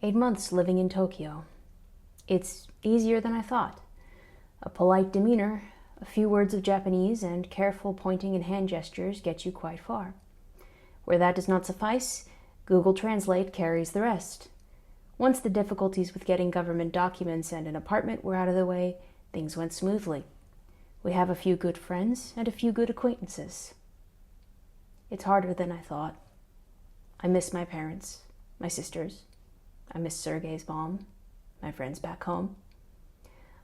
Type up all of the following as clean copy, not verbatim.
8 months living in Tokyo. It's easier than I thought. A polite demeanor, a few words of Japanese, and careful pointing and hand gestures get you quite far. Where that does not suffice, Google Translate carries the rest. Once the difficulties with getting government documents and an apartment were out of the way, things went smoothly. We have a few good friends and a few good acquaintances. It's harder than I thought. I miss my parents, my sisters. I miss Sergei's mom, my friends back home.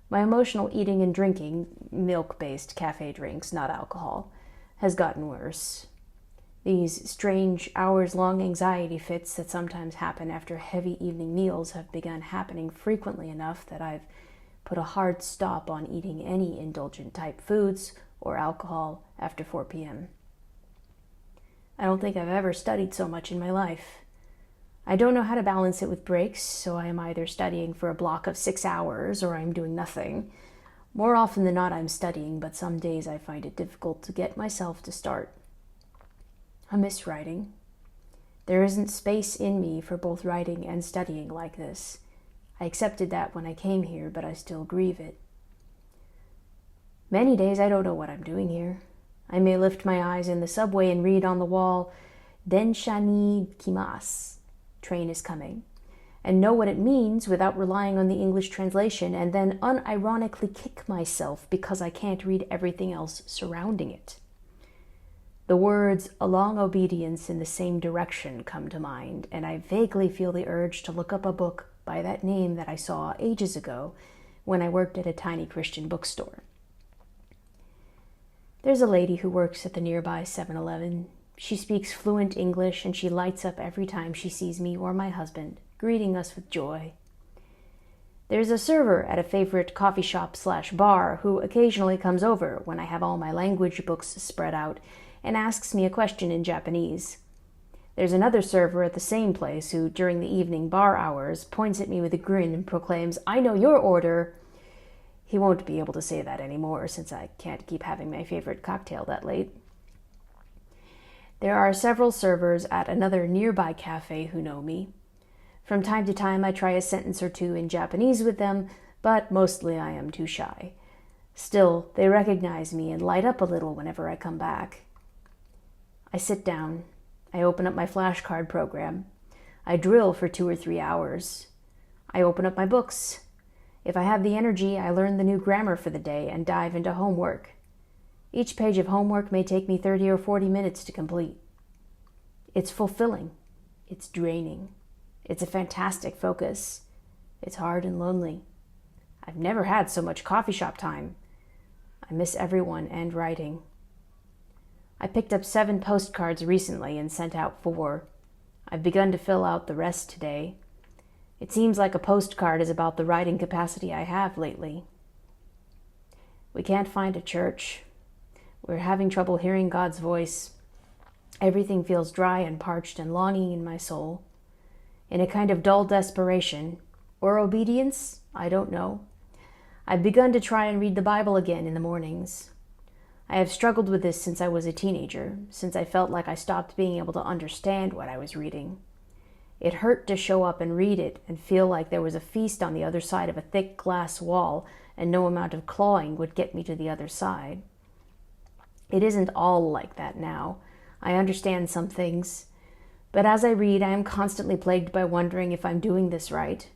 My emotional eating and drinking, milk-based cafe drinks, not alcohol, has gotten worse. These strange, hours-long anxiety fits that sometimes happen after heavy evening meals have begun happening frequently enough that I've put a hard stop on eating any indulgent-type foods or alcohol after 4 p.m. I don't think I've ever studied so much in my life. I don't know how to balance it with breaks, so I am either studying for a block of 6 hours or I'm doing nothing. More often than not, I'm studying, but some days I find it difficult to get myself to start. I miss writing. There isn't space in me for both writing and studying like this. I accepted that when I came here, but I still grieve it. Many days I don't know what I'm doing here. I may lift my eyes in the subway and read on the wall, "Densha ni kimasu," train is coming, and know what it means without relying on the English translation, and then unironically kick myself because I can't read everything else surrounding it. The words "along obedience in the same direction" come to mind, and I vaguely feel the urge to look up a book by that name that I saw ages ago when I worked at a tiny Christian bookstore. There's a lady who works at the nearby 7-Eleven. She speaks fluent English, and she lights up every time she sees me or my husband, greeting us with joy. There's a server at a favorite coffee shop/bar who occasionally comes over when I have all my language books spread out and asks me a question in Japanese. There's another server at the same place who, during the evening bar hours, points at me with a grin and proclaims, "I know your order." He won't be able to say that anymore since I can't keep having my favorite cocktail that late. There are several servers at another nearby cafe who know me. From time to time I try a sentence or two in Japanese with them, but mostly I am too shy. Still, they recognize me and light up a little whenever I come back. I sit down. I open up my flashcard program. I drill for 2 or 3 hours. I open up my books. If I have the energy, I learn the new grammar for the day and dive into homework. Each page of homework may take me 30 or 40 minutes to complete. It's fulfilling. It's draining. It's a fantastic focus. It's hard and lonely. I've never had so much coffee shop time. I miss everyone and writing. I picked up 7 postcards recently and sent out 4. I've begun to fill out the rest today. It seems like a postcard is about the writing capacity I have lately. We can't find a church. We're having trouble hearing God's voice. Everything feels dry and parched and longing in my soul. In a kind of dull desperation, or obedience, I don't know, I've begun to try and read the Bible again in the mornings. I have struggled with this since I was a teenager, since I felt like I stopped being able to understand what I was reading. It hurt to show up and read it and feel like there was a feast on the other side of a thick glass wall and no amount of clawing would get me to the other side. It isn't all like that now. I understand some things. But as I read, I am constantly plagued by wondering if I'm doing this right.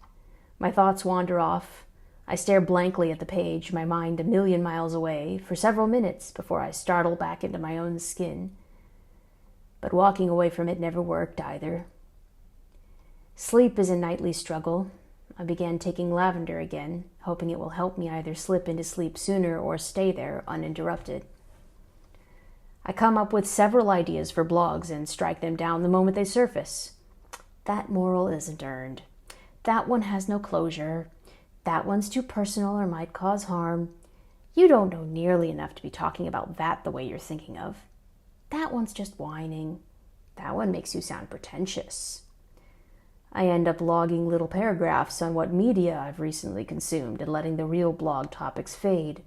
My thoughts wander off. I stare blankly at the page, my mind a million miles away, for several minutes before I startle back into my own skin. But walking away from it never worked either. Sleep is a nightly struggle. I began taking lavender again, hoping it will help me either slip into sleep sooner or stay there uninterrupted. I come up with several ideas for blogs and strike them down the moment they surface. That moral isn't earned. That one has no closure. That one's too personal or might cause harm. You don't know nearly enough to be talking about that the way you're thinking of. That one's just whining. That one makes you sound pretentious. I end up logging little paragraphs on what media I've recently consumed and letting the real blog topics fade.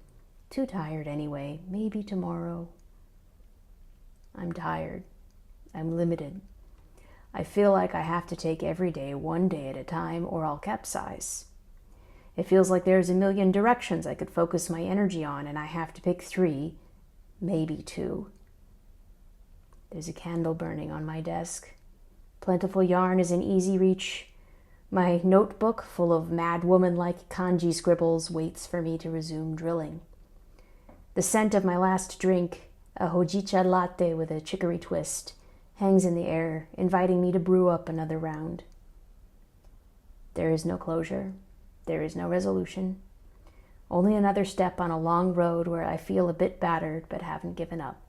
Too tired anyway. Maybe tomorrow. I'm tired. I'm limited. I feel like I have to take every day one day at a time or I'll capsize. It feels like there's a million directions I could focus my energy on, and I have to pick 3, maybe 2. There's a candle burning on my desk. Plentiful yarn is in easy reach. My notebook, full of madwoman-like kanji scribbles, waits for me to resume drilling. The scent of my last drink, a hojicha latte with a chicory twist, hangs in the air, inviting me to brew up another round. There is no closure. There is no resolution. Only another step on a long road where I feel a bit battered but haven't given up.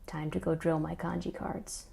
Time to go drill my kanji cards.